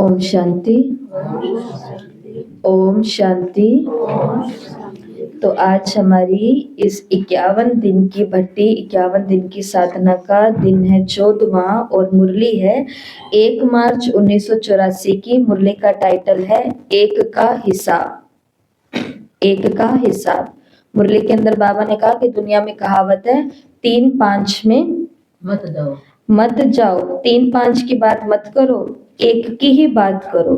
ओम शांति। ओम शांति। तो आज हमारी इस 51 दिन की भट्टी 51 दिन की साधना का दिन है 14वां और मुरली है 1 मार्च 1984 की। मुरली का टाइटल है एक का हिसाब। एक का हिसाब। मुरली के अंदर बाबा ने कहा कि दुनिया में कहावत है 3-5 में मत जाओ, 3-5 की बात मत करो, एक की ही बात करो।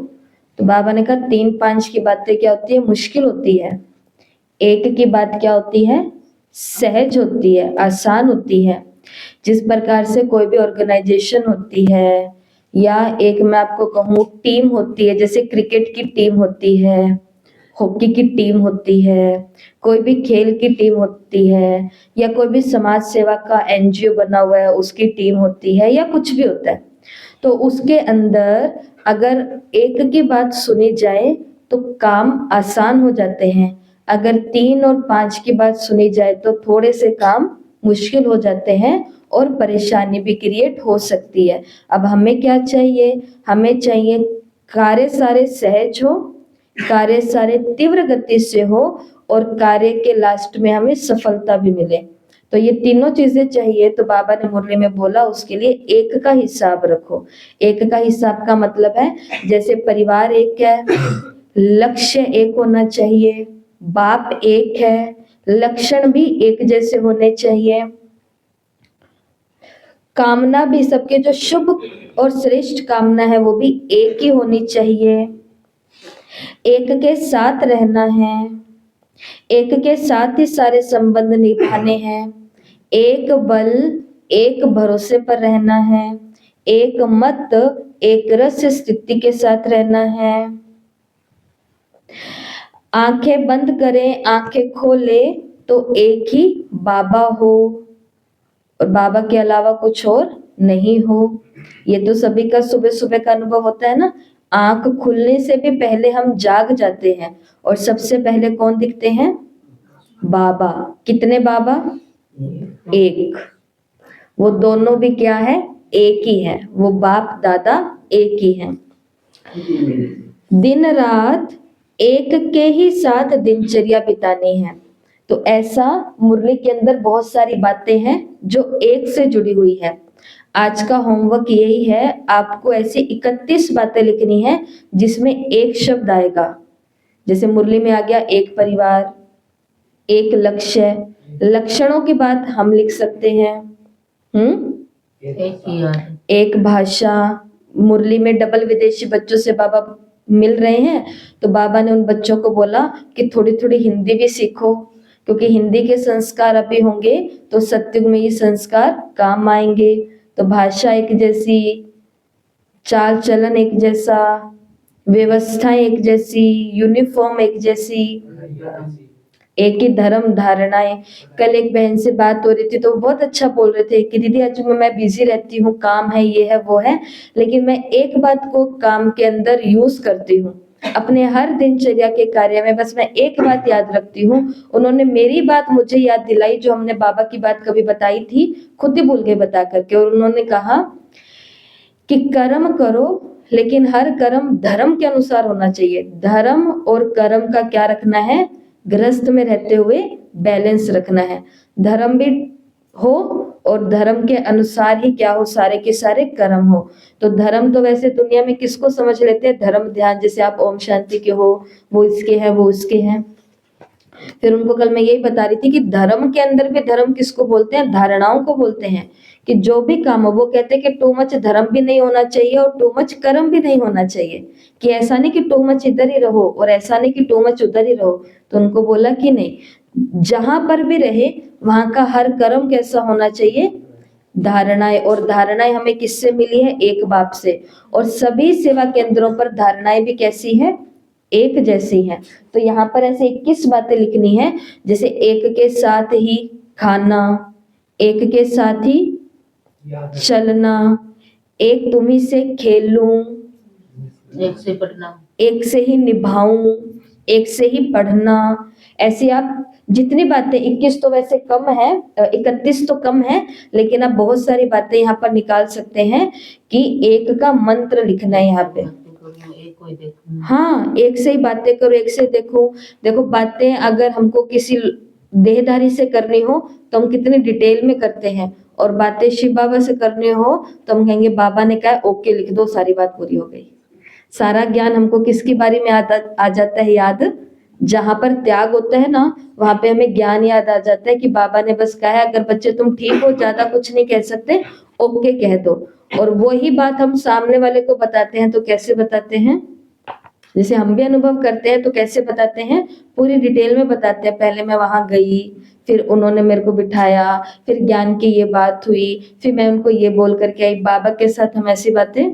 तो बाबा ने कहा 3-5 की बातें क्या होती है? मुश्किल होती है। एक की बात क्या होती है? सहज होती है, आसान होती है। जिस प्रकार से कोई भी ऑर्गेनाइजेशन होती है या एक मैं आपको कहूँ टीम होती है, जैसे क्रिकेट की टीम होती है, हॉकी की टीम होती है, कोई भी खेल की टीम होती है, या कोई भी समाज सेवा का एनजीओ बना हुआ है उसकी टीम होती है, या कुछ भी होता है। तो उसके अंदर अगर एक की बात सुनी जाए तो काम आसान हो जाते हैं। अगर 3 और 5 की बात सुनी जाए तो थोड़े से काम मुश्किल हो जाते हैं और परेशानी भी क्रिएट हो सकती है। अब हमें क्या चाहिए? हमें चाहिए कार्य सारे सहज हो, कार्य सारे तीव्र गति से हो और कार्य के लास्ट में हमें सफलता भी मिले। तो ये तीनों चीजें चाहिए। तो बाबा ने मुरली में बोला उसके लिए एक का हिसाब रखो। एक का हिसाब का मतलब है जैसे परिवार एक है, लक्ष्य एक होना चाहिए, बाप एक है, लक्षण भी एक जैसे होने चाहिए, कामना भी सबके जो शुभ और श्रेष्ठ कामना है वो भी एक ही होनी चाहिए। एक के साथ रहना है, एक के साथ ही सारे संबंध निभाने हैं, एक बल एक भरोसे पर रहना है, एक मत एक रस स्थिति के साथ रहना है। आंखें बंद करें आंखें खोले तो एक ही बाबा हो और बाबा के अलावा कुछ और नहीं हो। ये तो सभी का सुबह सुबह का अनुभव होता है ना। आंख खुलने से भी पहले हम जाग जाते हैं और सबसे पहले कौन दिखते हैं? बाबा। कितने बाबा? एक। वो दोनों भी क्या है? एक ही है। वो बाप दादा एक ही है। दिन रात एक के ही साथ दिनचर्या बितानी है। तो ऐसा मुरली के अंदर बहुत सारी बातें हैं जो एक से जुड़ी हुई है। आज का होमवर्क यही है, आपको ऐसी 31 बातें लिखनी है जिसमें एक शब्द आएगा। जैसे मुरली में आ गया एक परिवार, एक लक्ष्य, लक्षणों की बात हम लिख सकते हैं। एक भाषा। मुरली में डबल विदेशी बच्चों से बाबा मिल रहे हैं तो बाबा ने उन बच्चों को बोला कि थोड़ी थोड़ी हिंदी भी सीखो, क्योंकि हिंदी के संस्कार अभी होंगे तो सत्युग में ये संस्कार काम आएंगे। तो भाषा एक जैसी, चाल चलन एक जैसा, व्यवस्था एक जैसी, यूनिफॉर्म एक जैसी, एक ही धर्म धारणाएं। कल एक बहन से बात हो रही थी तो वो बहुत अच्छा बोल रहे थे कि दीदी आज मैं बिजी रहती हूँ, काम है, ये है वो है, लेकिन मैं एक बात को काम के अंदर यूज करती हूँ अपने हर दिनचर्या के कार्य में। बस मैं एक बात याद रखती हूँ। उन्होंने मेरी बात मुझे याद दिलाई जो हमने बाबा की बात कभी बताई थी, खुद ही भूल गए बता करके। और उन्होंने कहा कि कर्म करो लेकिन हर कर्म धर्म के अनुसार होना चाहिए। धर्म और कर्म का क्या रखना है? गृहस्थ में रहते हुए बैलेंस रखना है। धर्म भी हो और धर्म के अनुसार ही क्या हो? सारे के सारे कर्म हो। तो धर्म तो वैसे दुनिया में किसको समझ लेते हैं? धर्म ध्यान, जैसे आप ओम शांति के हो, वो इसके हैं वो उसके हैं। फिर उनको कल मैं यही बता रही थी कि धर्म के अंदर भी धर्म किसको बोलते हैं? धारणाओं को बोलते हैं कि जो भी काम हो, वो कहते हैं कि टू मच धर्म भी नहीं होना चाहिए और टू मच कर्म भी नहीं होना चाहिए, कि ऐसा नहीं कि टू मच इधर ही रहो और ऐसा नहीं कि टू मच उधर ही रहो। तो उनको बोला कि नहीं, जहां पर भी रहे वहां का हर कर्म कैसा होना चाहिए? धारणाएं। और धारणाएं हमें किससे मिली है? एक बाप से। और सभी सेवा केंद्रों पर धारणाएं भी कैसी है? एक जैसी है। तो यहाँ पर ऐसे 21 बातें लिखनी है, जैसे एक के साथ ही खाना, एक के साथ ही चलना, एक तुम्ही से खेलूं, एक से पढ़ना, एक से ही निभाऊं, एक से ही पढ़ना। ऐसे आप जितनी बातें, 21 तो वैसे कम है, 31 तो कम है, लेकिन आप बहुत सारी बातें यहाँ पर निकाल सकते हैं कि एक का मंत्र लिखना है यहाँ पे। करूं, एक को ही देखूं। हाँ, एक से ही बातें करो, एक से देखो। देखो बातें अगर हमको किसी देहधारी से करनी हो तो हम कितने डिटेल में करते हैं, और बातें शिव बाबा से करनी हो तो हम कहेंगे बाबा ने कहा ओके लिख दो, सारी बात पूरी हो गई। सारा ज्ञान हमको किसके बारे में आ जाता है याद? जहां पर त्याग होता है ना, वहां पे हमें ज्ञान याद आ जाता है कि बाबा ने बस कहा है अगर बच्चे तुम ठीक हो, ज्यादा कुछ नहीं कह सकते, ओके कह दो। और वही बात हम सामने वाले को बताते हैं तो कैसे बताते हैं? जैसे हम भी अनुभव करते हैं तो कैसे बताते हैं? पूरी डिटेल में बताते हैं। पहले मैं वहां गई, फिर उन्होंने मेरे को बिठाया, फिर ज्ञान की ये बात हुई, फिर मैं उनको ये बोल करके आई। बाबा के साथ हम ऐसी बातें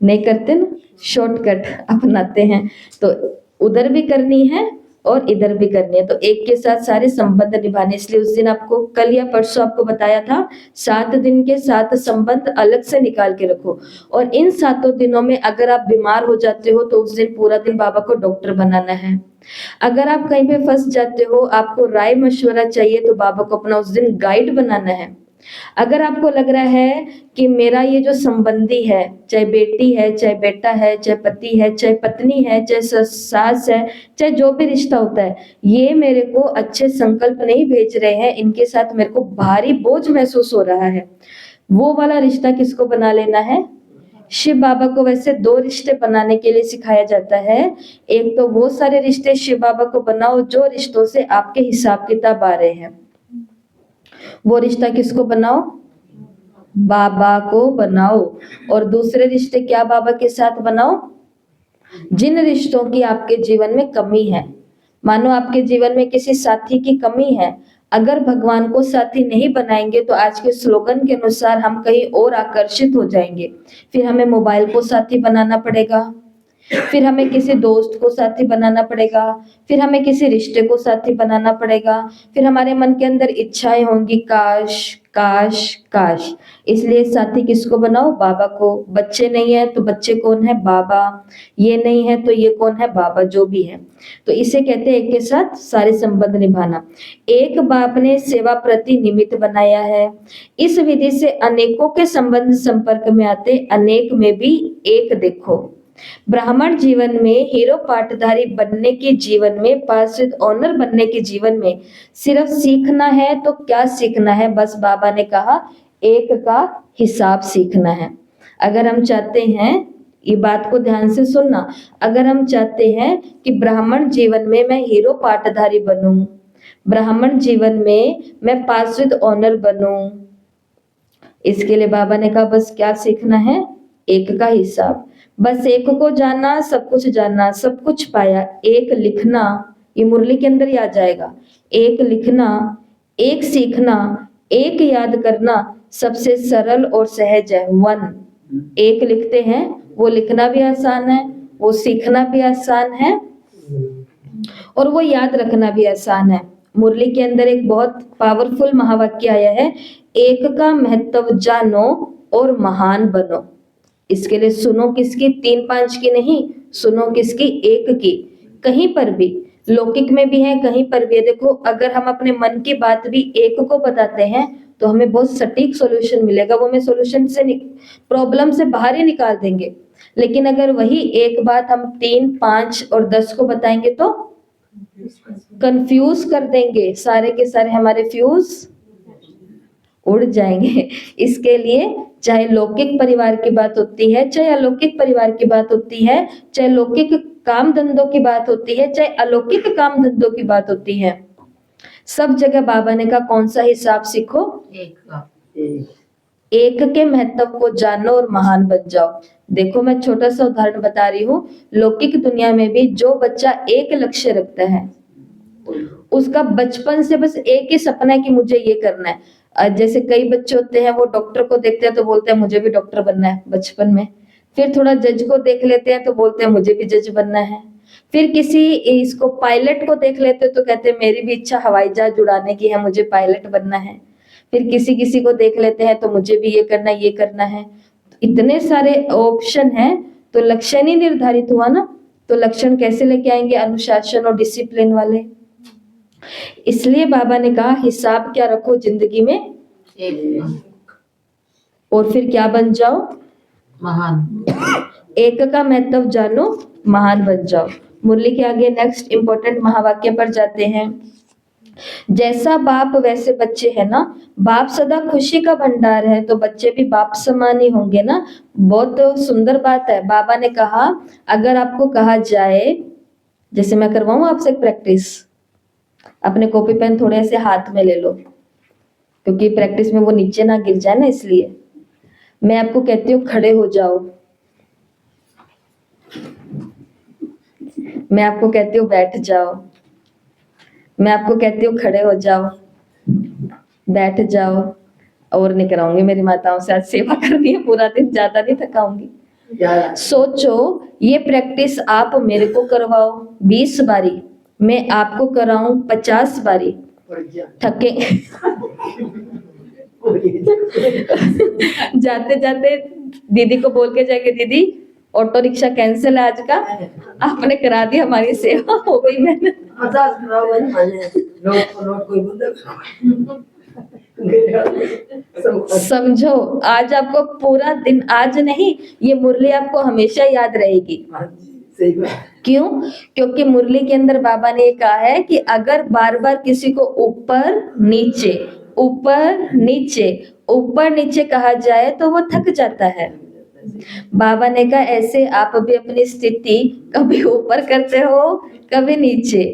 नहीं करते ना, शॉर्टकट अपनाते हैं। तो उधर भी करनी है और इधर भी करनी है, तो एक के साथ सारे संबंध निभाने। इसलिए उस दिन आपको, कल या परसों आपको बताया था, 7 दिन के 7 संबंध अलग से निकाल के रखो। और इन 7 दिनों में अगर आप बीमार हो जाते हो तो उस दिन पूरा दिन बाबा को डॉक्टर बनाना है। अगर आप कहीं पे फंस जाते हो, आपको राय मशवरा चाहिए, तो बाबा को अपना उस दिन गाइड बनाना है। अगर आपको लग रहा है कि मेरा ये जो संबंधी है, चाहे बेटी है, चाहे बेटा है, चाहे पति है, चाहे पत्नी है, चाहे सास है, चाहे जो भी रिश्ता होता है, ये मेरे को अच्छे संकल्प नहीं भेज रहे हैं, इनके साथ मेरे को भारी बोझ महसूस हो रहा है, वो वाला रिश्ता किसको बना लेना है? शिव बाबा को। वैसे 2 रिश्ते बनाने के लिए सिखाया जाता है। एक तो वो सारे रिश्ते शिव बाबा को बनाओ जो रिश्तों से आपके हिसाब किताब आ रहे हैं, वो रिश्ता किसको बनाओ? बाबा को बनाओ। और दूसरे रिश्ते क्या बाबा के साथ बनाओ? जिन रिश्तों की आपके जीवन में कमी है, मानो आपके जीवन में किसी साथी की कमी है, अगर भगवान को साथी नहीं बनाएंगे तो आज के स्लोगन के अनुसार हम कहीं और आकर्षित हो जाएंगे। फिर हमें मोबाइल को साथी बनाना पड़ेगा, फिर हमें किसी दोस्त को साथी बनाना पड़ेगा, फिर हमें किसी रिश्ते को साथी बनाना पड़ेगा, फिर हमारे मन के अंदर इच्छाएं होंगी काश काश काश। इसलिए साथी किसको बनाओ? बाबा को। बच्चे नहीं है तो बच्चे कौन है? बाबा। ये नहीं है तो ये कौन है? बाबा। जो भी है, तो इसे कहते हैं एक के साथ सारे संबंध निभाना। एक बाप ने सेवा प्रति निमित्त बनाया है। इस विधि से अनेकों के संबंध संपर्क में आते, अनेक में भी एक देखो। ब्राह्मण जीवन में, हीरो पाटधारी बनने के जीवन में, पास विद ऑनर बनने के जीवन में सिर्फ सीखना है तो क्या सीखना है? बस बाबा ने कहा एक का हिसाब सीखना है। अगर हम चाहते हैं, ये बात को ध्यान से सुनना, अगर हम चाहते हैं कि ब्राह्मण जीवन में मैं हीरो पाटधारी बनूं, ब्राह्मण जीवन में मैं पास विद ऑनर बनूं, इसके लिए बाबा ने कहा बस क्या सीखना है? एक का हिसाब। बस एक को जानना, सब कुछ जानना, सब कुछ पाया। एक लिखना, ये मुरली के अंदर ही आ जाएगा। एक लिखना, एक सीखना, एक याद करना सबसे सरल और सहज है। 1 एक लिखते हैं, वो लिखना भी आसान है, वो सीखना भी आसान है, और वो याद रखना भी आसान है। मुरली के अंदर एक बहुत पावरफुल महावाक्य आया है, एक का महत्व जानो और महान बनो। इसके लिए सुनो किसकी? 3-5 की नहीं, सुनो किसकी? एक की। कहीं पर भी, लौकिक में भी है, कहीं पर भी है। देखो अगर हम अपने मन की बात भी एक को बताते हैं तो हमें बहुत सटीक सॉल्यूशन मिलेगा, वो हमें सॉल्यूशन से, प्रॉब्लम से बाहर ही निकाल देंगे। लेकिन अगर वही एक बात हम 3, 5 और 10 को बताएंगे तो कंफ्यूज कर देंगे, सारे के सारे हमारे फ्यूज उड़ जाएंगे। इसके लिए चाहे लौकिक परिवार की बात होती है, चाहे अलौकिक परिवार की बात होती है, चाहे लौकिक काम धंधों की बात होती है, चाहे अलौकिक काम धंधों की बात होती है, सब जगह बाबा ने कहा कौन सा हिसाब सीखो? एक का। एक के महत्व को जानो और महान बन जाओ। देखो मैं छोटा सा उदाहरण बता रही हूँ। लौकिक दुनिया में भी जो बच्चा एक लक्ष्य रखता है, उसका बचपन से बस एक ही सपना है कि मुझे ये करना है। जैसे कई बच्चे होते हैं, वो डॉक्टर को देखते हैं तो बोलते हैं मुझे भी डॉक्टर बनना है बचपन में। फिर थोड़ा जज को देख लेते हैं तो बोलते हैं मुझे भी जज बनना है। फिर किसी इसको पायलट को देख लेते हैं तो कहते हैं मेरी भी इच्छा हवाई जहाज उड़ाने की है, मुझे पायलट बनना है। फिर किसी किसी को देख लेते हैं तो मुझे भी ये करना है, ये करना है। इतने सारे ऑप्शन हैं तो लक्षण ही निर्धारित हुआ ना। तो लक्षण कैसे लेके आएंगे? अनुशासन और डिसिप्लिन वाले। इसलिए बाबा ने कहा हिसाब क्या रखो जिंदगी में? एक और फिर क्या बन जाओ? महान। एक का महत्व जानो, महान बन जाओ। मुरली के आगे नेक्स्ट इंपॉर्टेंट महावाक्य पर जाते हैं। जैसा बाप वैसे बच्चे है ना, बाप सदा खुशी का भंडार है, तो बच्चे भी बाप समान ही होंगे ना। बहुत सुंदर बात है। बाबा ने कहा अगर आपको कहा जाए, जैसे मैं करवाऊं आपसे एक प्रैक्टिस, अपने कॉपी पेन थोड़े से हाथ में ले लो, क्योंकि प्रैक्टिस में वो नीचे ना गिर जाए ना, इसलिए मैं आपको कहती हूँ खड़े हो जाओ, मैं आपको कहती हूँ बैठ जाओ, मैं आपको कहती हूँ खड़े हो जाओ, बैठ जाओ। और नहीं कराऊंगी, मेरी माताओं से आज सेवा करनी है पूरा दिन, ज्यादा नहीं थकाऊंगी। सोचो ये प्रैक्टिस आप मेरे को करवाओ 20 बारी, मैं आपको कराऊं 50 बारी, थके जाते जाते दीदी को बोल के जाएंगे, दीदी ऑटो रिक्शा कैंसिल है आज का, आपने करा दी हमारी सेवा, हो गई मैंने। समझो आज आपको पूरा दिन, आज नहीं, ये मुरली आपको हमेशा याद रहेगी। क्यों? क्योंकि मुरली के अंदर बाबा ने ये कहा है कि अगर बार बार किसी को ऊपर नीचे ऊपर नीचे ऊपर नीचे कहा जाए तो वो थक जाता है। बाबा ने कहा ऐसे आप भी अपनी स्थिति कभी ऊपर करते हो, कभी नीचे,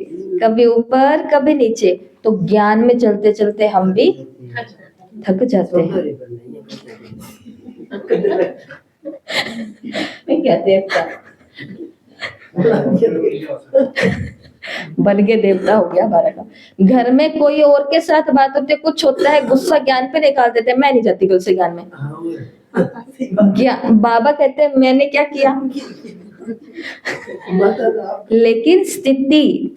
कभी ऊपर कभी नीचे, तो ज्ञान में चलते चलते हम भी थक जाते हैं। क्या देवता बन के देवता हो गया हमारा का। घर में कोई और के साथ बात होती है, कुछ होता है, गुस्सा ज्ञान पे निकाल देते हैं, मैं नहीं जाती कल से ज्ञान में। बाबा कहते हैं मैंने क्या किया, लेकिन स्थिति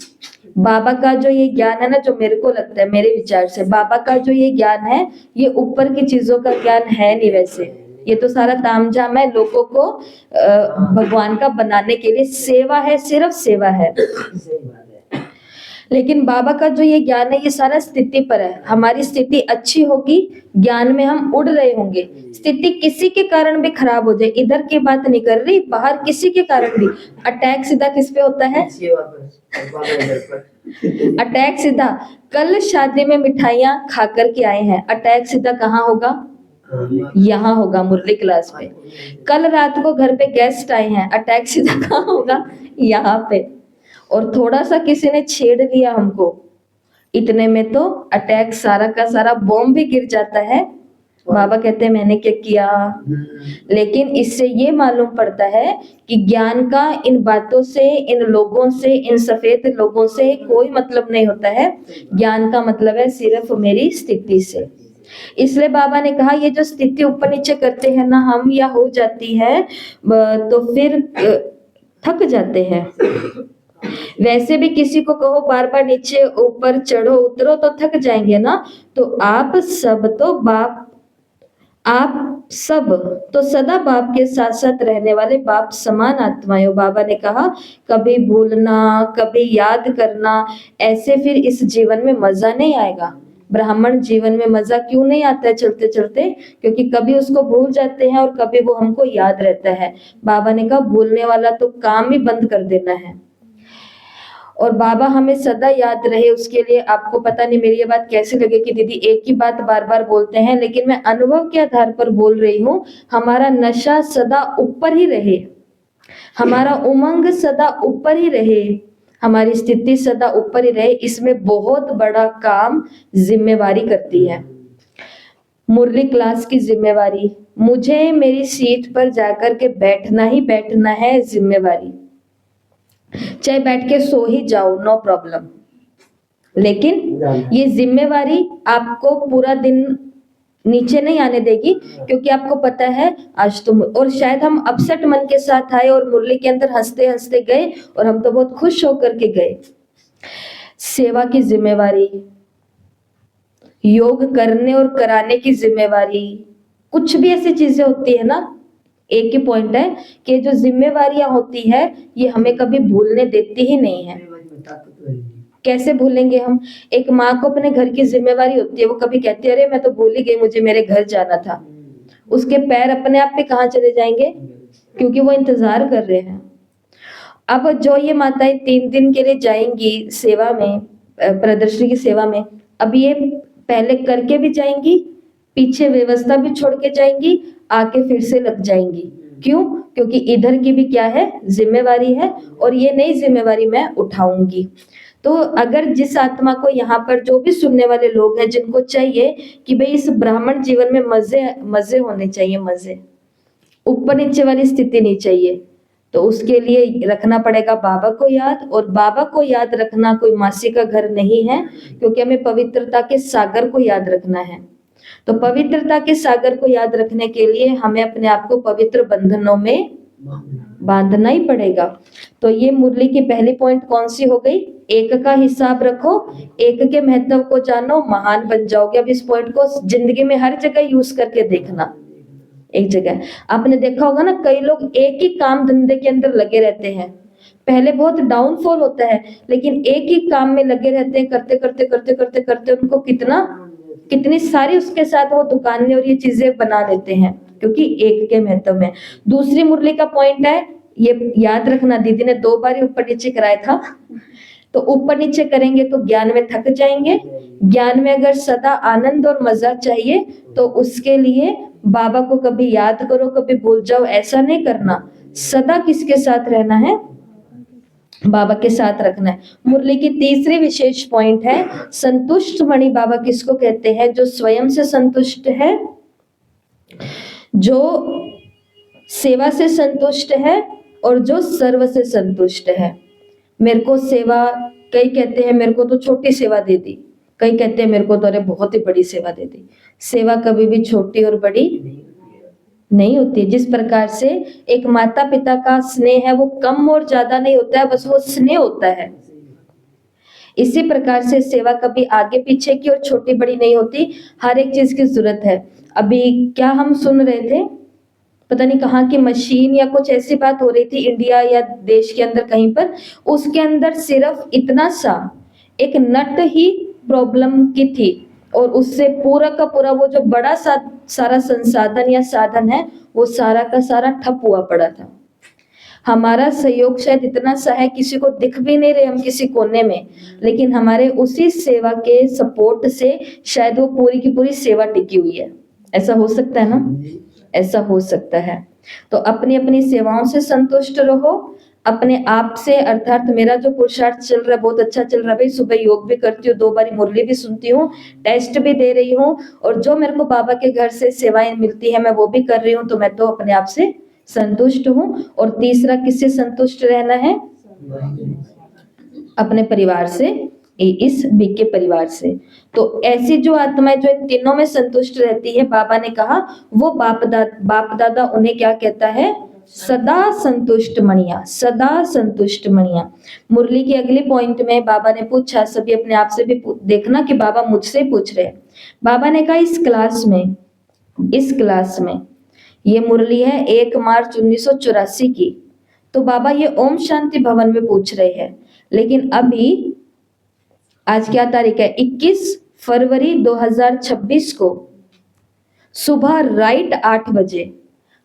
बाबा का जो ये ज्ञान है ना, जो मेरे को लगता है, मेरे विचार से बाबा का जो ये ज्ञान है, ये ऊपर की चीजों का ज्ञान है नहीं। वैसे ये तो सारा तामझाम है, लोगों को भगवान का बनाने के लिए सेवा है, सिर्फ सेवा है। लेकिन बाबा का जो ये ज्ञान है, ये सारा स्थिति पर है। हमारी स्थिति अच्छी होगी, ज्ञान में हम उड़ रहे होंगे। स्थिति किसी के कारण भी खराब हो जाए, इधर की बात नहीं कर रही, बाहर किसी के कारण भी अटैक सीधा किस पे होता है? अटैक सीधा, कल शादी में मिठाइयां खा करके आए हैं, अटैक सीधा कहाँ होगा? यहाँ होगा, मुरली क्लास पे। कल रात को घर पे गेस्ट आए हैं, अटैक सीधा कहाँ होगा? यहाँ पे। और थोड़ा सा किसी ने छेड़ दिया हमको, इतने में तो अटैक सारा का सारा बॉम्ब भी गिर जाता है। बाबा कहते हैं मैंने क्या किया। लेकिन इससे ये मालूम पड़ता है कि ज्ञान का इन बातों से, इन लोगों से, इन सफेद लोगों से कोई मतलब नहीं होता है। ज्ञान का मतलब है सिर्फ मेरी स्थिति से। इसलिए बाबा ने कहा ये जो स्थिति ऊपर नीचे करते हैं ना हम, या हो जाती है तो फिर थक जाते हैं। वैसे भी किसी को कहो बार बार नीचे ऊपर चढ़ो उतरो तो थक जाएंगे ना। तो आप सब तो सदा बाप के साथ साथ रहने वाले बाप समान आत्माएं हो। बाबा ने कहा कभी भूलना, कभी याद करना, ऐसे फिर इस जीवन में मजा नहीं आएगा। ब्राह्मण जीवन में मजा क्यों नहीं आता है चलते चलते? क्योंकि कभी उसको भूल जाते हैं और कभी वो हमको याद रहता है। बाबा ने कहा भूलने वाला तो काम ही बंद कर देना है, और बाबा हमें सदा याद रहे उसके लिए। आपको पता नहीं मेरी ये बात कैसी लगे कि दीदी एक ही बात बार बार बोलते हैं, लेकिन मैं अनुभव के आधार पर बोल रही हूँ। हमारा नशा सदा ऊपर ही रहे, हमारा उमंग सदा ऊपर ही रहे, हमारी स्थिति सदा ऊपर ही रहे। इसमें बहुत बड़ा काम जिम्मेवारी करती है। मुरली क्लास की जिम्मेवारी, मुझे मेरी सीट पर जाकर के बैठना ही बैठना है, जिम्मेवारी। चाहे बैठ के सो ही जाओ, नो प्रॉब्लम, लेकिन ये जिम्मेवारी आपको पूरा दिन नीचे नहीं आने देगी। क्योंकि आपको पता है आज तो, और शायद हम अपसेट मन के साथ आए और मुरली के अंदर हंसते हंसते गए, और हम तो बहुत खुश होकर के गए। सेवा की जिम्मेवारी, योग करने और कराने की जिम्मेवारी, कुछ भी ऐसी चीजें होती है ना, एक ही पॉइंट है कि जो जिम्मेवारियां होती है ये हमें कभी भूलने देती ही नहीं है। कैसे भूलेंगे हम? एक माँ को अपने घर की जिम्मेवारी होती है, वो कभी कहती है अरे मैं तो भूल ही गई, मुझे मेरे घर जाना था। उसके पैर अपने आप पे कहाँ चले जाएंगे? क्योंकि वो इंतजार कर रहे हैं। अब जो ये माताएं 3 दिन के लिए जाएंगी सेवा में, प्रदर्शनी की सेवा में, अब ये पहले करके भी जाएंगी, पीछे व्यवस्था भी छोड़ के जाएंगी, आके फिर से लग जाएंगी। क्यों? क्योंकि इधर की भी क्या है, जिम्मेवारी है, और ये नई जिम्मेवारी मैं उठाऊंगी। तो अगर जिस आत्मा को यहाँ पर जो भी सुनने वाले लोग हैं, जिनको चाहिए कि भाई इस ब्राह्मण जीवन में मजे मजे होने चाहिए, मजे, ऊपर नीचे वाली स्थिति नहीं चाहिए, तो उसके लिए रखना पड़ेगा बाबा को याद। और बाबा को याद रखना कोई मासी का घर नहीं है, क्योंकि हमें पवित्रता के सागर को याद रखना है। तो पवित्रता के सागर को याद रखने के लिए हमें अपने आप को पवित्र बंधनों में बांधना ही पड़ेगा। तो ये मुरली की पहली पॉइंट कौन सी हो गई? एक का हिसाब रखो, एक के महत्व को जानो, महान बन जाओगे। अब इस पॉइंट को जिंदगी में हर जगह यूज करके देखना। एक जगह आपने देखा होगा ना, कई लोग एक ही काम धंधे के अंदर लगे रहते हैं, पहले बहुत डाउनफॉल होता है, लेकिन एक ही काम में लगे रहते हैं, करते करते करते करते करते उनको कितनी सारी उसके साथ वो दुकानें और ये चीजें बना लेते हैं, क्योंकि एक के महत्व में। दूसरी मुरली का पॉइंट है, ये याद रखना, दीदी ने 2 बार ऊपर नीचे कराया था। तो ऊपर नीचे करेंगे तो ज्ञान में थक जाएंगे। ज्ञान में अगर सदा आनंद और मजा चाहिए, तो उसके लिए बाबा को कभी याद करो, कभी भूल जाओ, ऐसा नहीं करना। सदा किसके साथ रहना है? बाबा के साथ रखना है। मुरली की तीसरी विशेष पॉइंट है, संतुष्ट मणि बाबा किसको कहते हैं? जो स्वयं से संतुष्ट है, जो सेवा से संतुष्ट है, और जो सर्व से संतुष्ट है। मेरे को सेवा, कई कहते हैं मेरे को तो छोटी सेवा दे दी, कई कहते हैं मेरे को तो अरे बहुत ही बड़ी सेवा दे दी। सेवा कभी भी छोटी और बड़ी नहीं होती। जिस प्रकार से एक माता पिता का स्नेह है, वो कम और ज्यादा नहीं होता है, बस वो स्नेह होता है। इसी प्रकार से सेवा कभी आगे पीछे की और छोटी बड़ी नहीं होती, हर एक चीज की जरूरत है। अभी क्या हम सुन रहे थे, पता नहीं कहाँ की मशीन या कुछ ऐसी बात हो रही थी, इंडिया या देश के अंदर कहीं पर, उसके अंदर सिर्फ इतना सा एक नट ही प्रॉब्लम की थी, और उससे पूरा का पूरा वो जो बड़ा सारा संसाधन या साधन है, वो सारा का सारा ठप हुआ पड़ा था। हमारा सहयोग शायद इतना सा है, किसी को दिख भी नहीं रहे हम किसी कोने में, लेकिन हमारे उसी सेवा के सपोर्ट से शायद वो पूरी की पूरी सेवा टिकी हुई है। ऐसा हो सकता है ना? ऐसा हो सकता है। तो अपनी अपनी सेवाओं से संतुष्ट रहो, अपने आप से, अर्थात मेरा जो पुरुषार्थ चल रहा है बहुत अच्छा चल रहा है भाई। सुबह योग भी करती हूँ, 2 बारी मुरली भी सुनती हूँ, टेस्ट भी दे रही हूँ, और जो मेरे को बाबा के घर से सेवाएं मिलती है मैं वो भी कर रही हूँ, तो मैं तो अपने आप से संतुष्ट हूँ। और तीसरा किससे संतुष्ट रहना है? अपने परिवार से, इस बीके परिवार से। तो ऐसी जो आत्माएं जो इन तीनों में संतुष्ट रहती है, बाबा ने कहा वो बाप दादा उन्हें क्या कहता है? सदा संतुष्ट मणिया, सदा संतुष्ट मणिया। मुरली की अगली पॉइंट में बाबा ने पूछा, सभी अपने आप से भी देखना कि बाबा मुझसे पूछ रहे हैं। बाबा ने कहा इस क्लास में ये मुरली है 1 मार्च 1984 की, तो बाबा ये ओम शांति भवन में पूछ रहे हैं, लेकिन अभी आज क्या तारीख है? 21 फरवरी 2026 को सुबह राइट 8 बजे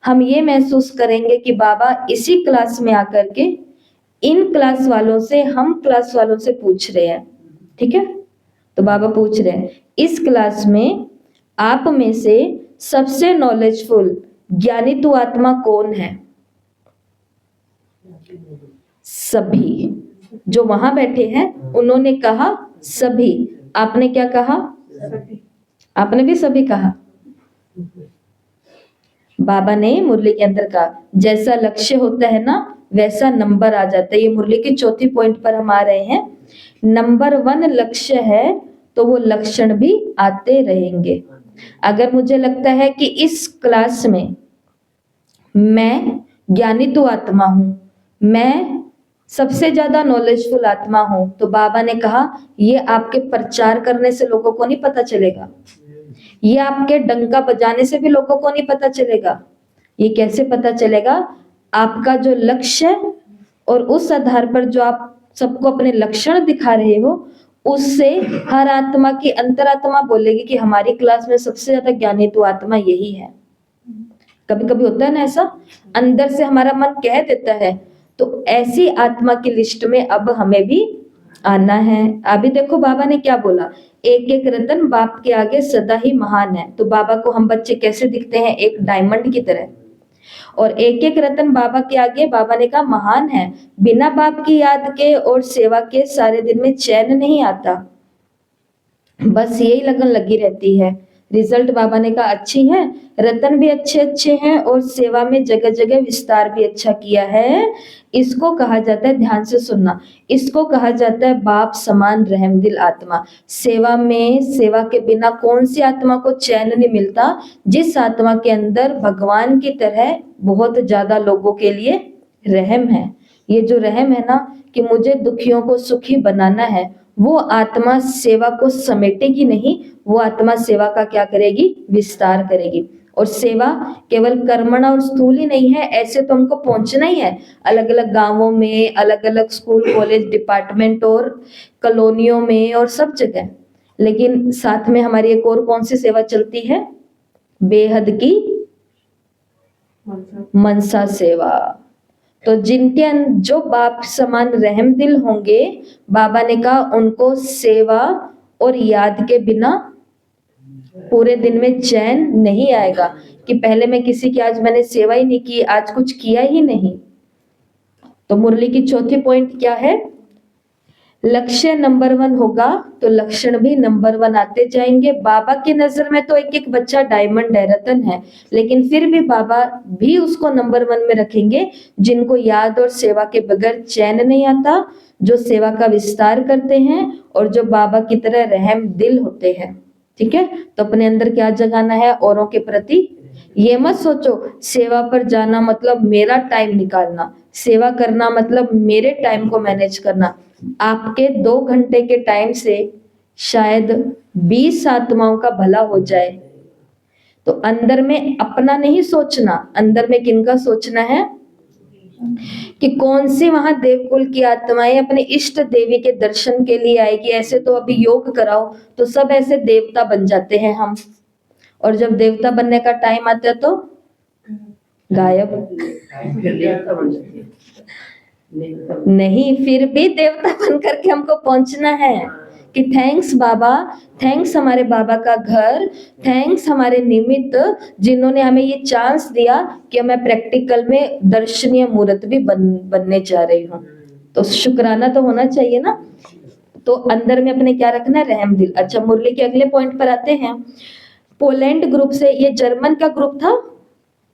हम ये महसूस करेंगे कि बाबा इसी क्लास में आकर के इन क्लास वालों से, हम क्लास वालों से पूछ रहे हैं। ठीक है? तो बाबा पूछ रहे हैं इस क्लास में आप में से सबसे नॉलेजफुल ज्ञानी तु आत्मा कौन है? सभी जो वहां बैठे हैं उन्होंने कहा सभी। आपने क्या कहा? आपने भी सभी कहा। बाबा ने मुरली के अंदर कहा जैसा लक्ष्य होता है ना, वैसा नंबर आ जाता है। ये मुरली की चौथी पॉइंट पर हम आ रहे हैं। नंबर 1 लक्ष्य है तो वो लक्षण भी आते रहेंगे। अगर मुझे लगता है कि इस क्लास में मैं ज्ञानी तो आत्मा हूं, मैं सबसे ज्यादा नॉलेजफुल आत्मा हूं, तो बाबा ने कहा ये आपके प्रचार करने से लोगों को नहीं पता चलेगा, ये आपके डंका बजाने से भी लोगों को नहीं पता चलेगा। ये कैसे पता चलेगा? आपका जो लक्ष्य है और उस आधार पर जो आप सबको अपने लक्षण दिखा रहे हो, उससे हर आत्मा की अंतरात्मा बोलेगी कि हमारी क्लास में सबसे ज्यादा ज्ञानी तो आत्मा यही है। कभी कभी होता है ना ऐसा, अंदर से हमारा मन कह देता है। तो ऐसी आत्मा की लिस्ट में अब हमें भी आना है। अभी देखो बाबा ने क्या बोला, एक एक रतन बाप के आगे सदा ही महान है। तो बाबा को हम बच्चे कैसे दिखते हैं, एक डायमंड की तरह। और एक एक रतन बाबा के आगे बाबा ने कहा महान है। बिना बाप की याद के और सेवा के सारे दिन में चैन नहीं आता, बस यही लगन लगी रहती है। रिजल्ट बाबा ने कहा अच्छी है, रतन भी अच्छे अच्छे हैं और सेवा में जगह जगह विस्तार भी अच्छा किया है। इसको कहा जाता है, ध्यान से सुनना, इसको कहा जाता है बाप समान रहमदिल आत्मा। सेवा में, सेवा के बिना कौन सी आत्मा को चैन नहीं मिलता, जिस आत्मा के अंदर भगवान की तरह बहुत ज्यादा लोगों के लिए रहम है। ये जो रहम है ना कि मुझे दुखियों को सुखी बनाना है, वो आत्मा सेवा को समेटेगी नहीं, वो आत्मा सेवा का क्या करेगी, विस्तार करेगी। और सेवा केवल कर्मणा और स्थूल ही नहीं है, ऐसे तो हमको पहुंचना ही है अलग अलग गांवों में, अलग अलग स्कूल कॉलेज डिपार्टमेंट और कॉलोनियों में और सब जगह। लेकिन साथ में हमारी एक और कौन सी सेवा चलती है, बेहद की मनसा सेवा। तो जिनके जो बाप समान रहमदिल होंगे, बाबा ने कहा उनको सेवा और याद के बिना पूरे दिन में चैन नहीं आएगा कि पहले मैं किसी की, आज मैंने सेवा ही नहीं की, आज कुछ किया ही नहीं। तो मुरली की चौथी पॉइंट क्या है, लक्ष्य नंबर 1 होगा तो लक्षण भी नंबर 1 आते जाएंगे। बाबा की नजर में तो एक एक बच्चा डायमंड है, रतन है, लेकिन फिर भी बाबा भी उसको नंबर 1 में रखेंगे जिनको याद और सेवा के बगैर चैन नहीं आता, जो सेवा का विस्तार करते हैं और जो बाबा की तरह रहम दिल होते हैं। ठीक है, तो अपने अंदर क्या जगाना है, औरों के प्रति ये मत सोचो सेवा पर जाना मतलब मेरा टाइम निकालना, सेवा करना मतलब मेरे टाइम को मैनेज करना। आपके 2 घंटे के टाइम से शायद 20 आत्माओं का भला हो जाए। तो अंदर में अपना नहीं सोचना, अंदर में किनका सोचना है कि कौन सी वहां देवकुल की आत्माएं अपने इष्ट देवी के दर्शन के लिए आएगी। ऐसे तो अभी योग कराओ तो सब ऐसे देवता बन जाते हैं हम, और जब देवता बनने का टाइम आता है तो गायब। नहीं, फिर भी देवता बन करके हमको पहुंचना है कि थैंक्स बाबा, थैंक्स हमारे बाबा का घर, थैंक्स हमारे निमित्त जिन्होंने हमें ये चांस दिया कि मैं प्रैक्टिकल में दर्शनीय मूर्त भी बनने जा रही हूँ। तो शुक्राना तो होना चाहिए ना। तो अंदर में अपने क्या रखना है, रहम दिल। अच्छा, मुरली के अगले पॉइंट पर आते हैं। पोलैंड ग्रुप से, ये जर्मन का ग्रुप था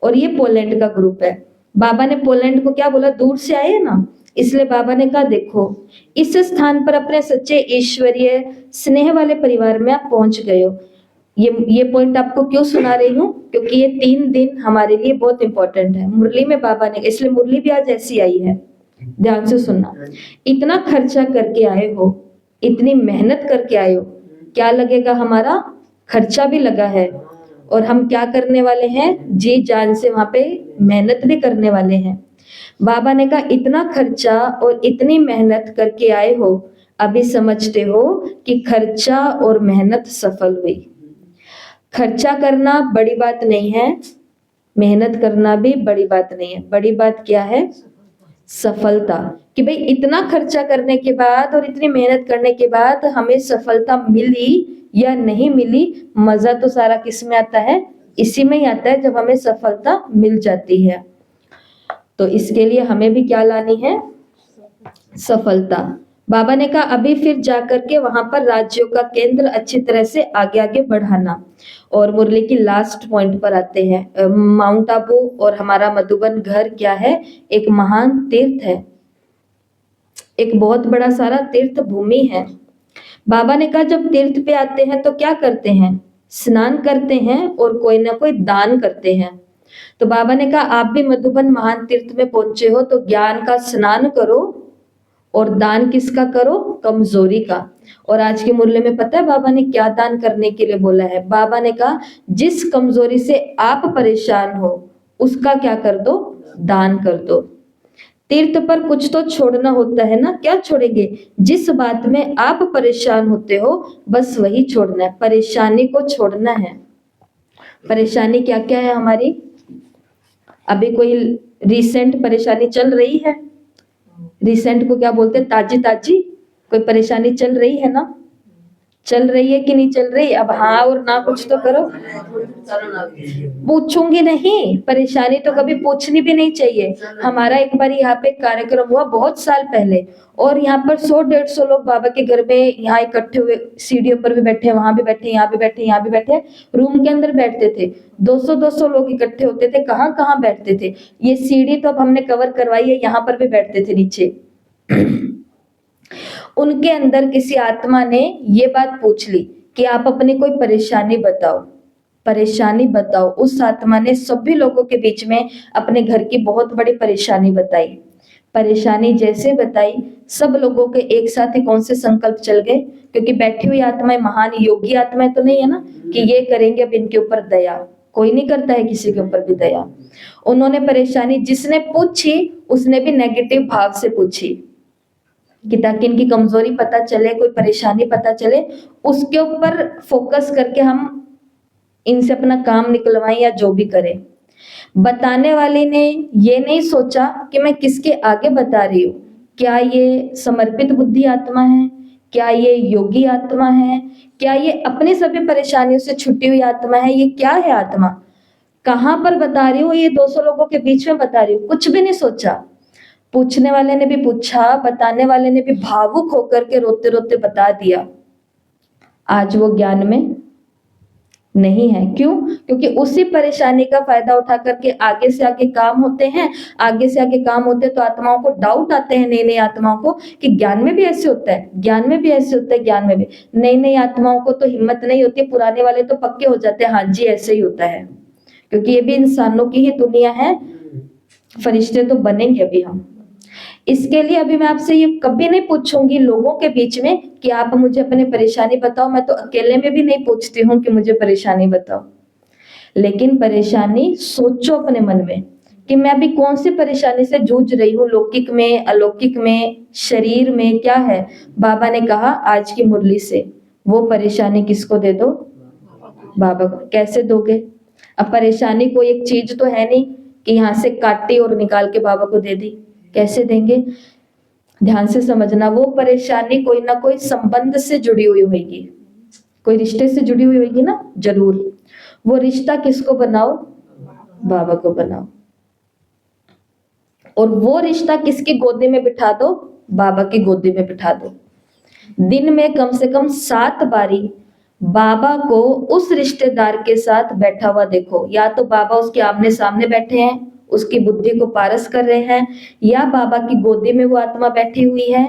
और ये पोलैंड का ग्रुप है। बाबा ने पोलैंड को क्या बोला, दूर से आए ना, इसलिए बाबा ने कहा देखो इस स्थान पर अपने सच्चे ईश्वरीय स्नेह वाले परिवार में आप पहुंच गए हो। ये पॉइंट आपको क्यों सुना रही हूँ, क्योंकि ये 3 दिन हमारे लिए बहुत इंपॉर्टेंट है। मुरली में बाबा ने, इसलिए मुरली भी आज ऐसी आई है, ध्यान से सुनना। इतना खर्चा करके आए हो, इतनी मेहनत करके आए हो, क्या लगेगा, हमारा खर्चा भी लगा है और हम क्या करने वाले हैं, जी जान से वहां पे मेहनत भी करने वाले हैं। बाबा ने कहा इतना खर्चा और इतनी मेहनत करके आए हो, अभी समझते हो कि खर्चा और मेहनत सफल हुई। खर्चा करना बड़ी बात नहीं है, मेहनत करना भी बड़ी बात नहीं है, बड़ी बात क्या है, सफलता। कि भाई इतना खर्चा करने के बाद और इतनी मेहनत करने के बाद हमें सफलता मिली या नहीं मिली, मजा तो सारा किस में आता है, इसी में ही आता है जब हमें सफलता मिल जाती है। तो इसके लिए हमें भी क्या लानी है, सफलता। बाबा ने कहा अभी फिर जाकर के वहां पर राज्यों का केंद्र अच्छी तरह से आगे आगे बढ़ाना। और मुरली की लास्ट पॉइंट पर आते हैं। माउंट आबू और हमारा मधुबन घर क्या है, एक महान तीर्थ है, एक बहुत बड़ा सारा तीर्थ भूमि है। बाबा ने कहा जब तीर्थ पे आते हैं तो क्या करते हैं, स्नान करते हैं और कोई ना कोई दान करते हैं। तो बाबा ने कहा आप भी मधुबन महान तीर्थ में पहुंचे हो तो ज्ञान का स्नान करो और दान किसका करो, कमजोरी का। और आज की मुरली में पता है बाबा ने क्या दान करने के लिए बोला है, बाबा ने कहा जिस कमजोरी से आप परेशान हो उसका क्या कर दो, दान कर दो। तीर्थ पर कुछ तो छोड़ना होता है ना, क्या छोड़ेंगे, जिस बात में आप परेशान होते हो बस वही छोड़ना है, परेशानी को छोड़ना है। परेशानी क्या क्या है हमारी, अभी कोई रिसेंट परेशानी चल रही है? रिसेंट को क्या बोलते हैं? ताजी ताजी कोई परेशानी चल रही है ना? चल रही है कि नहीं चल रही? अब हाँ और ना कुछ तो करो। पूछूंगी नहीं, परेशानी तो कभी पूछनी भी नहीं चाहिए। हमारा एक बार यहाँ पे कार्यक्रम हुआ बहुत साल पहले, और यहाँ पर 100-150 लोग बाबा के घर में यहाँ इकट्ठे हुए, सीढ़ियों पर भी बैठे, वहां भी बैठे, यहाँ भी बैठे, यहाँ भी बैठे, रूम के अंदर बैठते थे। 200-200 लोग इकट्ठे होते थे। कहाँ कहाँ बैठते थे? ये सीढ़ी तो अब हमने कवर करवाई है, यहाँ पर भी बैठते थे नीचे। उनके अंदर किसी आत्मा ने ये बात पूछ ली कि आप अपनी कोई परेशानी बताओ, परेशानी बताओ। उस आत्मा ने सभी लोगों के बीच में अपने घर की बहुत बड़ी परेशानी बताई। परेशानी जैसे बताई, सब लोगों के एक साथ ही कौन से संकल्प चल गए, क्योंकि बैठी हुई आत्माएं महान योगी आत्माएं तो नहीं है ना कि ये करेंगे अब इनके ऊपर दया। कोई नहीं करता है किसी के ऊपर भी दया। उन्होंने परेशानी जिसने पूछी उसने भी नेगेटिव भाव से पूछी कि ताकि इनकी कमजोरी पता चले, कोई परेशानी पता चले, उसके ऊपर फोकस करके हम इनसे अपना काम निकलवाएं या जो भी करें। बताने वाली ने ये नहीं सोचा कि मैं किसके आगे बता रही हूँ, क्या ये समर्पित बुद्धि आत्मा है, क्या ये योगी आत्मा है, क्या ये अपनी सभी परेशानियों से छुटी हुई आत्मा है, ये क्या है आत्मा, कहाँ पर बता रही हूँ, ये 200 लोगों के बीच में बता रही हूँ। कुछ भी नहीं सोचा। पूछने वाले ने भी पूछा, बताने वाले ने भी भावुक होकर के रोते रोते बता दिया। आज वो ज्ञान में नहीं है। क्यों? क्योंकि उसी परेशानी का फायदा उठा करके आगे से आगे काम होते हैं। आगे से आगे काम होते हैं तो आत्माओं को डाउट आते हैं, नई नई आत्माओं को, कि ज्ञान में भी ऐसे होता है, ज्ञान में भी ऐसे होता है, ज्ञान में भी। नई नई आत्माओं को तो हिम्मत नहीं होती, पुराने वाले तो पक्के हो जाते हैं, हाँ जी ऐसे ही होता है, क्योंकि ये भी इंसानों की ही दुनिया है, फरिश्ते तो बनेंगे अभी हम। इसके लिए अभी मैं आपसे ये कभी नहीं पूछूंगी लोगों के बीच में कि आप मुझे अपनी परेशानी बताओ। मैं तो अकेले में भी नहीं पूछती हूँ कि मुझे परेशानी बताओ। लेकिन परेशानी सोचो अपने मन में कि मैं अभी कौन सी परेशानी से जूझ रही हूँ, लौकिक में, अलौकिक में, शरीर में, क्या है। बाबा ने कहा आज की मुरली से वो परेशानी किसको दे दो? बाबा को। कैसे दोगे? अब परेशानी कोई एक चीज तो है नहीं कि यहाँ से काटी और निकाल के बाबा को दे दी। कैसे देंगे? ध्यान से समझना, वो परेशानी कोई ना कोई संबंध से जुड़ी हुई होगी, कोई रिश्ते से जुड़ी हुई होगी ना, जरूर। वो रिश्ता किसको बनाओ? बाबा को बनाओ। और वो रिश्ता किसकी गोदी में बिठा दो? बाबा की गोदी में बिठा दो। दिन में कम से कम 7 बारी बाबा को उस रिश्तेदार के साथ बैठा हुआ देखो। या तो बाबा उसके आमने सामने बैठे हैं, उसकी बुद्धि को पारस कर रहे हैं, या बाबा की गोदी में वो आत्मा बैठी हुई है।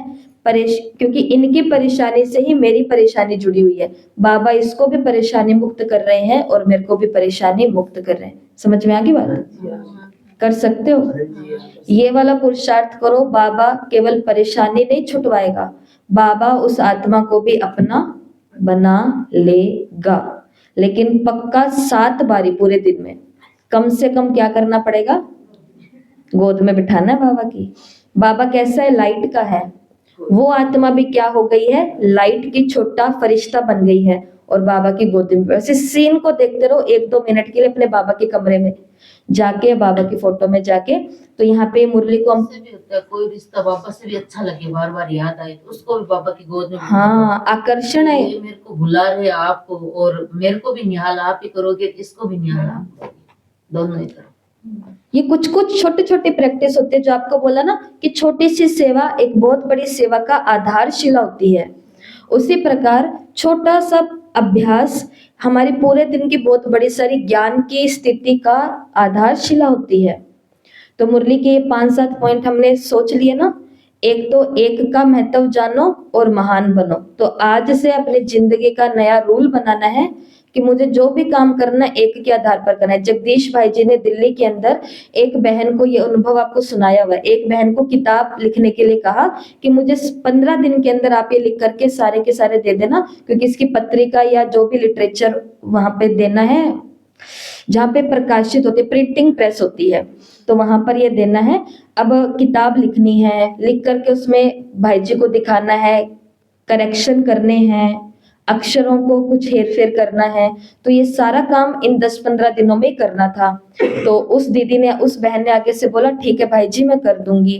क्योंकि इनकी परेशानी से ही मेरी परेशानी जुड़ी हुई है। बाबा इसको भी परेशानी मुक्त कर रहे हैं और मेरे को भी परेशानी मुक्त कर रहे हैं। समझ में आ गई बात? कर सकते हो? ये वाला पुरुषार्थ करो। बाबा केवल परेशानी नहीं छुटवाएगा, बाबा उस आत्मा को भी अपना बना लेगा। लेकिन पक्का 7 बारी पूरे दिन में कम से कम क्या करना पड़ेगा? गोद में बिठाना है बाबा की। बाबा कैसा है? लाइट का है। वो आत्मा भी क्या हो गई है? लाइट की छोटा फरिश्ता बन गई है और बाबा की गोदी में। वैसे सीन को देखते रहो 1-2 मिनट के लिए अपने बाबा के कमरे में जाके, बाबा की फोटो में जाके। तो यहाँ पे मुरली को हम भी होता है, कोई रिश्ता बाबा से भी अच्छा लगे, बार बार याद आए तो उसको भी बाबा की गोद में। हाँ, आकर्षण है। ये मेरे को भुला रहे आप, और मेरे को भी निहाल आप ही करोगे, इसको भी निहाल आप करोगे, दोनों ही करो। ये कुछ कुछ छोटे छोटे प्रैक्टिस होते हैं, जो आपको बोला ना कि छोटी सी सेवा एक बहुत बड़ी सेवा का आधारशिला होती है। उसी प्रकार छोटा सा अभ्यास हमारे पूरे दिन की बहुत बड़ी सारी ज्ञान की स्थिति का आधारशिला होती है। तो मुरली के 5-7 पॉइंट हमने सोच लिए ना। एक तो एक का महत्व जानो और महान बनो। तो आज से अपनी जिंदगी का नया रूल बनाना है कि मुझे जो भी काम करना एक के आधार पर करना है। जगदीश भाई जी ने दिल्ली के अंदर एक बहन को ये अनुभव आपको सुनाया हुआ है। एक बहन को किताब लिखने के लिए कहा कि मुझे 15 दिन के अंदर आप ये लिख करके सारे के सारे दे देना, क्योंकि इसकी पत्रिका या जो भी लिटरेचर वहां पे देना है, जहाँ पे प्रकाशित होती है, प्रिंटिंग प्रेस होती है, तो वहां पर ये देना है। अब किताब लिखनी है, लिख करके उसमें भाई जी को दिखाना है, करेक्शन करने हैं, अक्षरों को कुछ हेर फेर करना है, तो ये सारा काम इन 10-15 दिनों में ही करना था। तो उस बहन ने आगे से बोला ठीक है भाई जी मैं कर दूंगी।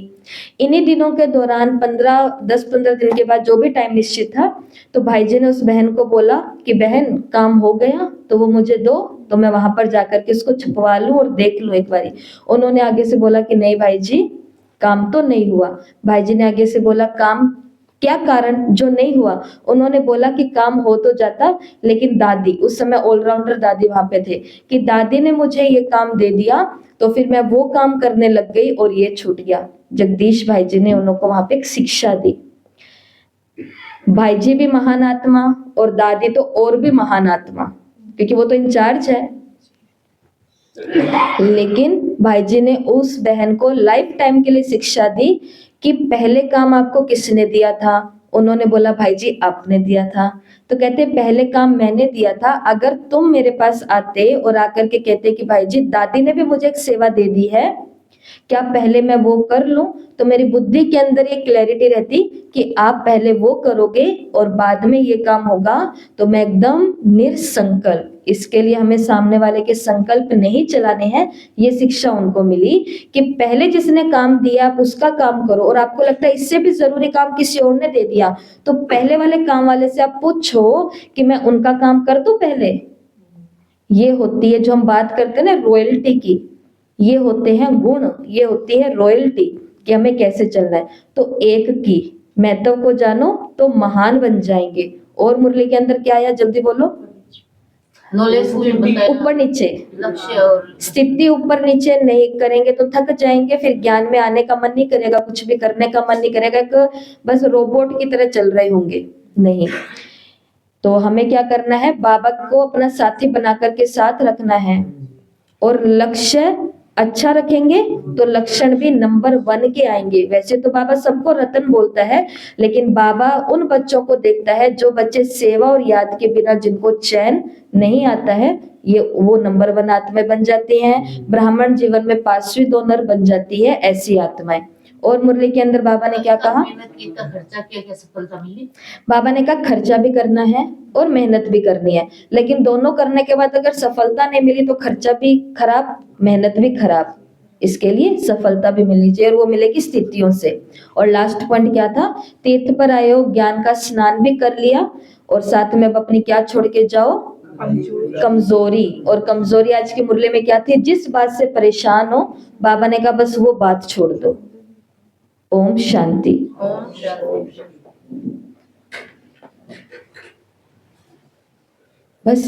इन्हीं दिनों के दौरान 10-15 दिन के बाद जो भी टाइम निश्चित था, तो भाई जी ने उस बहन को बोला कि बहन काम हो गया तो वो मुझे दो, तो मैं वहां पर जाकर के उसको छपवा लूं और देख लूं एक बारी। उन्होंने आगे से बोला कि नहीं भाई जी काम तो नहीं हुआ। भाई जी ने आगे से बोला काम क्या कारण जो नहीं हुआ? उन्होंने बोला कि काम हो तो जाता, लेकिन दादी, उस समय ऑलराउंडर दादी वहां पे थे, कि दादी ने मुझे ये काम दे दिया तो फिर मैं वो काम करने लग गई और ये छूट गया। जगदीश भाई जी ने उनको वहां पे एक शिक्षा दी। भाई जी भी महान आत्मा और दादी तो और भी महान आत्मा, क्योंकि वो तो इंचार्ज है। लेकिन भाई जी ने उस बहन को लाइफ टाइम के लिए शिक्षा दी कि पहले काम आपको किसने दिया था? उन्होंने बोला भाई जी आपने दिया था। तो कहते पहले काम मैंने दिया था, अगर तुम मेरे पास आते और आकर के कहते कि भाई जी दादी ने भी मुझे एक सेवा दे दी है, क्या पहले मैं वो कर लूं? तो मेरी बुद्धि के अंदर ये क्लैरिटी रहती कि आप पहले वो करोगे और बाद में ये काम होगा, तो मैं एकदम निरसंकल्प, इसके लिए हमें सामने वाले के संकल्प नहीं चलाने हैं। ये शिक्षा उनको मिली कि पहले जिसने काम दिया आप उसका काम करो, और आपको लगता है इससे भी जरूरी काम किसी और ने दे दिया, तो पहले वाले काम वाले से आप पूछो कि मैं उनका काम कर दूं पहले। ये होती है जो हम बात करते हैं ना रॉयल्टी की, ये होते हैं गुण, ये होती है रॉयल्टी कि हमें कैसे चलना है। तो एक की महत्व को जानो तो महान बन जाएंगे। और मुरली के अंदर क्या आया जल्दी बोलो? नॉलेज ऊपर नीचे, लक्ष्य और स्थिति ऊपर नीचे नहीं करेंगे तो थक जाएंगे, फिर ज्ञान में आने का मन नहीं करेगा, कुछ भी करने का मन नहीं करेगा, बस रोबोट की तरह चल रहे होंगे। नहीं, तो हमें क्या करना है? बाबा को अपना साथी बना करके साथ रखना है, और लक्ष्य अच्छा रखेंगे तो लक्षण भी नंबर 1 के आएंगे। वैसे तो बाबा सबको रतन बोलता है, लेकिन बाबा उन बच्चों को देखता है जो बच्चे सेवा और याद के बिना जिनको चैन नहीं आता है, ये वो नंबर 1 आत्माएं बन जाती हैं। ब्राह्मण जीवन में 5वीं डोनर बन जाती है ऐसी आत्माएं। और मुरली के अंदर बाबा ने क्या कहा? मेहनत की, इतना खर्चा किया, क्या सफलता मिली? बाबा ने कहा खर्चा भी करना है और मेहनत भी करनी है, लेकिन दोनों करने के बाद अगर सफलता नहीं मिली तो खर्चा भी खराब, मेहनत भी खराब। इसके लिए सफलता भी मिलनी चाहिए, और वो मिलेगी स्थितियों से। और लास्ट पॉइंट क्या था? तीर्थ पर आए हो, ज्ञान का स्नान भी कर लिया, और साथ में अब अपनी क्या छोड़ के जाओ? कमजोरी। और कमजोरी आज की मुरली में क्या थी? जिस बात से परेशान हो, बाबा ने कहा बस वो बात छोड़ दो। ओम शांति। ओम शांति। बस।